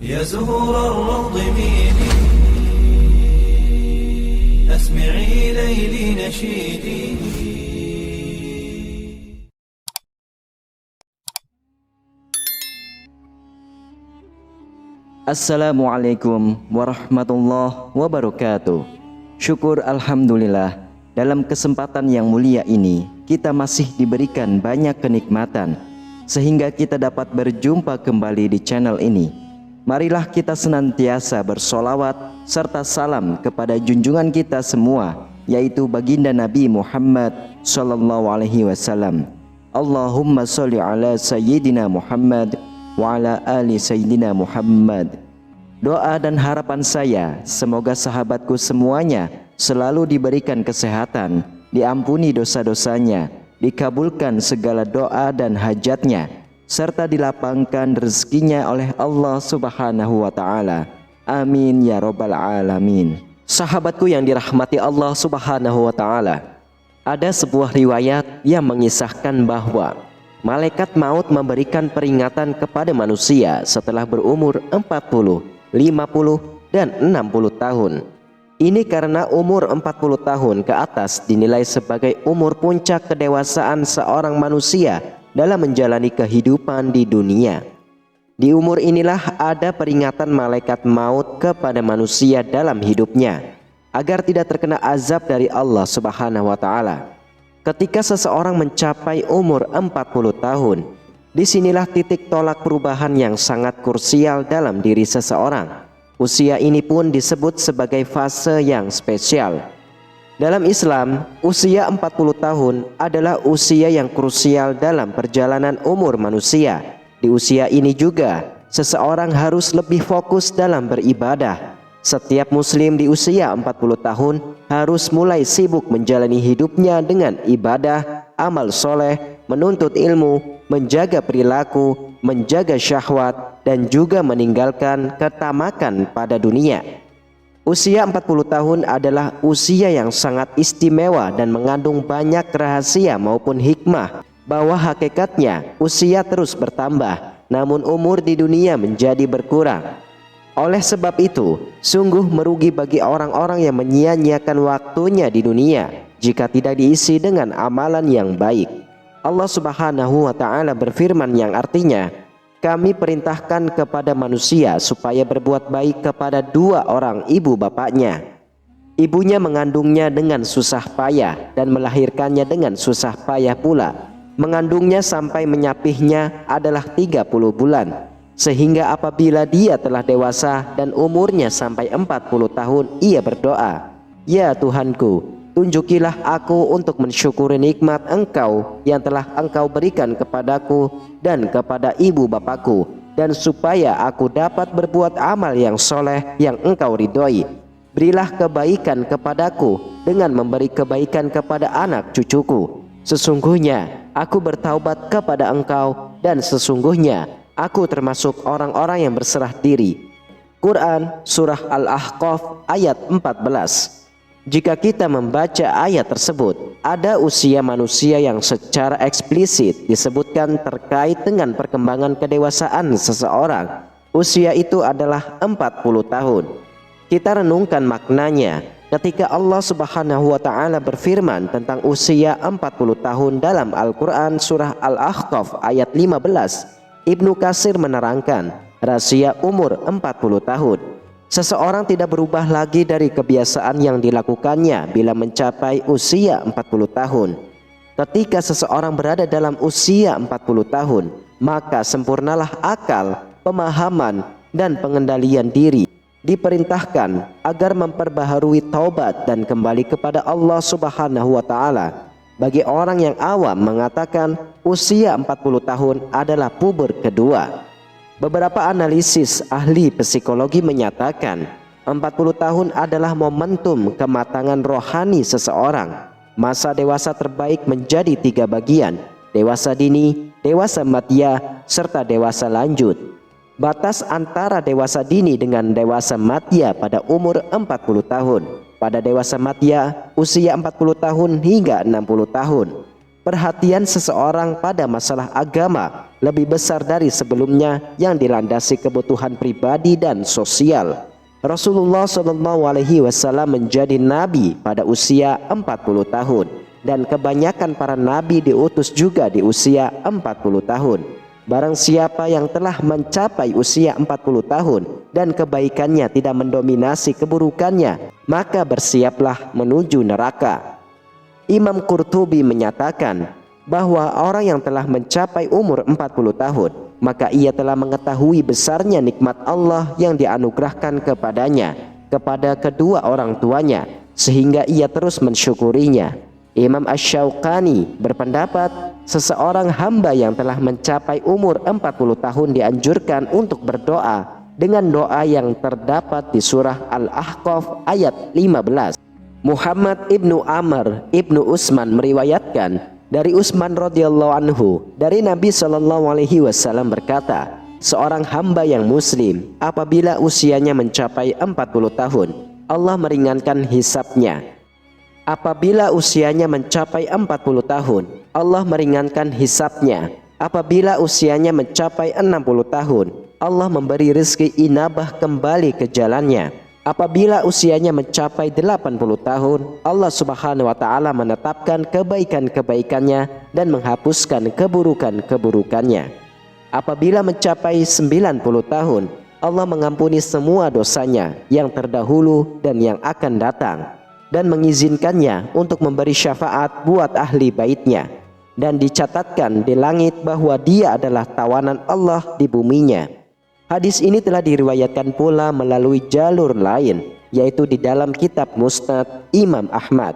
يا زهور الروض ميدي أسمعي ليلي نشيدي. Assalamualaikum warahmatullahi wabarakatuh. Syukur alhamdulillah, dalam kesempatan yang mulia ini kita masih diberikan banyak kenikmatan sehingga kita dapat berjumpa kembali di channel ini. Marilah kita senantiasa bersolawat serta salam kepada junjungan kita semua, yaitu baginda Nabi Muhammad sallallahu alaihi wasallam. Allahumma sholli ala sayyidina Muhammad wa ala ali sayyidina Muhammad. Doa dan harapan saya, semoga sahabatku semuanya selalu diberikan kesehatan, diampuni dosa-dosanya, dikabulkan segala doa dan hajatnya, serta dilapangkan rezekinya oleh Allah Subhanahu wa Ta'ala. Amin ya Rabbal Alamin. Sahabatku yang dirahmati Allah Subhanahu wa Ta'ala, ada sebuah riwayat yang mengisahkan bahwa malaikat maut memberikan peringatan kepada manusia setelah berumur 40, 50, dan 60 tahun. Ini karena umur 40 tahun ke atas dinilai sebagai umur puncak kedewasaan seorang manusia dalam menjalani kehidupan di dunia. Di umur inilah ada peringatan malaikat maut kepada manusia dalam hidupnya agar tidak terkena azab dari Allah Subhanahu wa Ta'ala. Ketika seseorang mencapai umur 40 tahun, disinilah titik tolak perubahan yang sangat krusial dalam diri seseorang. Usia ini pun disebut sebagai fase yang spesial. Dalam Islam, usia 40 tahun adalah usia yang krusial dalam perjalanan umur manusia. Di usia ini juga, seseorang harus lebih fokus dalam beribadah. Setiap muslim di usia 40 tahun harus mulai sibuk menjalani hidupnya dengan ibadah, amal soleh, menuntut ilmu, menjaga perilaku, menjaga syahwat, dan juga meninggalkan ketamakan pada dunia. Usia 40 tahun adalah usia yang sangat istimewa dan mengandung banyak rahasia maupun hikmah, bahwa hakikatnya usia terus bertambah, namun umur di dunia menjadi berkurang. Oleh sebab itu, sungguh merugi bagi orang-orang yang menyia-nyiakan waktunya di dunia jika tidak diisi dengan amalan yang baik. Allah Subhanahu wa Ta'ala berfirman yang artinya, kami perintahkan kepada manusia supaya berbuat baik kepada dua orang ibu bapaknya. Ibunya mengandungnya dengan susah payah dan melahirkannya dengan susah payah pula. Mengandungnya sampai menyapihnya adalah 30 bulan. Sehingga apabila dia telah dewasa dan umurnya sampai 40 tahun, ia berdoa, ya Tuhanku, tunjukilah aku untuk mensyukuri nikmat Engkau yang telah Engkau berikan kepadaku dan kepada ibu bapakku, dan supaya aku dapat berbuat amal yang soleh yang Engkau ridhoi. Berilah kebaikan kepadaku dengan memberi kebaikan kepada anak cucuku. Sesungguhnya aku bertaubat kepada Engkau, dan sesungguhnya aku termasuk orang-orang yang berserah diri. Quran Surah Al-Ahqaf ayat 14. Jika kita membaca ayat tersebut, ada usia manusia yang secara eksplisit disebutkan terkait dengan perkembangan kedewasaan seseorang. Usia itu adalah 40 tahun. Kita renungkan maknanya ketika Allah Subhanahu wa Ta'ala berfirman tentang usia 40 tahun dalam Al-Quran Surah Al-Ahqaf ayat 15. Ibnu Katsir menerangkan rahasia umur 40 tahun. Seseorang tidak berubah lagi dari kebiasaan yang dilakukannya bila mencapai usia 40 tahun. Ketika seseorang berada dalam usia 40 tahun, maka sempurnalah akal, pemahaman, dan pengendalian diri. Diperintahkan agar memperbaharui taubat dan kembali kepada Allah Subhanahu wa Ta'ala. Bagi orang yang awam mengatakan usia 40 tahun adalah puber kedua. Beberapa analisis ahli psikologi menyatakan 40 tahun adalah momentum kematangan rohani seseorang. Masa dewasa terbaik menjadi 3 bagian: dewasa dini, dewasa madya, serta dewasa lanjut. Batas antara dewasa dini dengan dewasa madya pada umur 40 tahun. Pada dewasa madya, usia 40 tahun hingga 60 tahun. Perhatian seseorang pada masalah agama lebih besar dari sebelumnya yang dilandasi kebutuhan pribadi dan sosial. Rasulullah SAW menjadi nabi pada usia 40 tahun dan kebanyakan para nabi diutus juga di usia 40 tahun. Barang siapa yang telah mencapai usia 40 tahun dan kebaikannya tidak mendominasi keburukannya, maka bersiaplah menuju neraka. Imam Qurtubi menyatakan bahwa orang yang telah mencapai umur 40 tahun, maka ia telah mengetahui besarnya nikmat Allah yang dianugerahkan kepadanya, kepada kedua orang tuanya, sehingga ia terus mensyukurinya. Imam Asy-Syaukani berpendapat seseorang hamba yang telah mencapai umur 40 tahun dianjurkan untuk berdoa dengan doa yang terdapat di surah Al-Ahqaf ayat 15. Muhammad ibnu Amr ibnu Utsman meriwayatkan dari Utsman radhiyallahu anhu dari Nabi SAW berkata, seorang hamba yang muslim apabila usianya mencapai 40 tahun, Allah meringankan hisabnya. Apabila usianya mencapai 40 tahun, Allah meringankan hisabnya. Apabila usianya mencapai 60 tahun, Allah memberi rezeki inabah kembali ke jalannya. Apabila usianya mencapai 80 tahun, Allah Subhanahu wa taala menetapkan kebaikan-kebaikannya dan menghapuskan keburukan-keburukannya. Apabila mencapai 90 tahun, Allah mengampuni semua dosanya yang terdahulu dan yang akan datang, dan mengizinkannya untuk memberi syafaat buat ahli baitnya, dan dicatatkan di langit bahwa dia adalah tawanan Allah di buminya. Hadis ini telah diriwayatkan pula melalui jalur lain, yaitu di dalam kitab Musnad Imam Ahmad.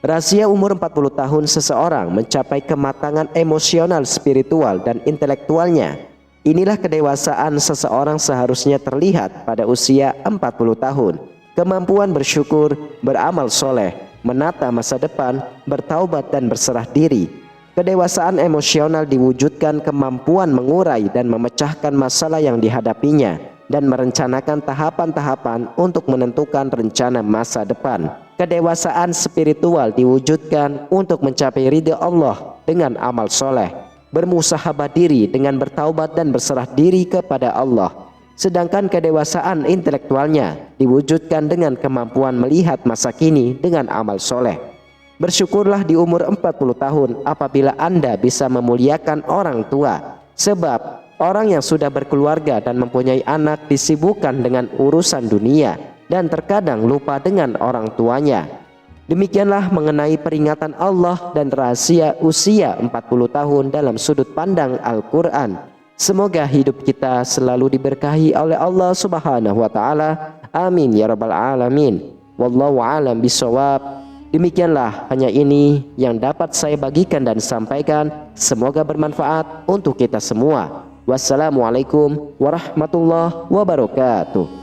Rahasia umur 40 tahun seseorang mencapai kematangan emosional, spiritual, dan intelektualnya. Inilah kedewasaan seseorang seharusnya terlihat pada usia 40 tahun. Kemampuan bersyukur, beramal soleh, menata masa depan, bertaubat dan berserah diri. Kedewasaan emosional diwujudkan kemampuan mengurai dan memecahkan masalah yang dihadapinya dan merencanakan tahapan-tahapan untuk menentukan rencana masa depan. Kedewasaan spiritual diwujudkan untuk mencapai ridha Allah dengan amal soleh, bermusahabah diri dengan bertaubat dan berserah diri kepada Allah. Sedangkan kedewasaan intelektualnya diwujudkan dengan kemampuan melihat masa kini dengan amal soleh. Bersyukurlah di umur 40 tahun apabila Anda bisa memuliakan orang tua, sebab orang yang sudah berkeluarga dan mempunyai anak disibukkan dengan urusan dunia dan terkadang lupa dengan orang tuanya. Demikianlah mengenai peringatan Allah dan rahasia usia 40 tahun dalam sudut pandang Al-Quran. Semoga hidup kita selalu diberkahi oleh Allah Subhanahu wa taala. Amin ya rabbal alamin. Wallahu a'lam bishawab. Demikianlah hanya ini yang dapat saya bagikan dan sampaikan. Semoga bermanfaat untuk kita semua. Wassalamualaikum warahmatullahi wabarakatuh.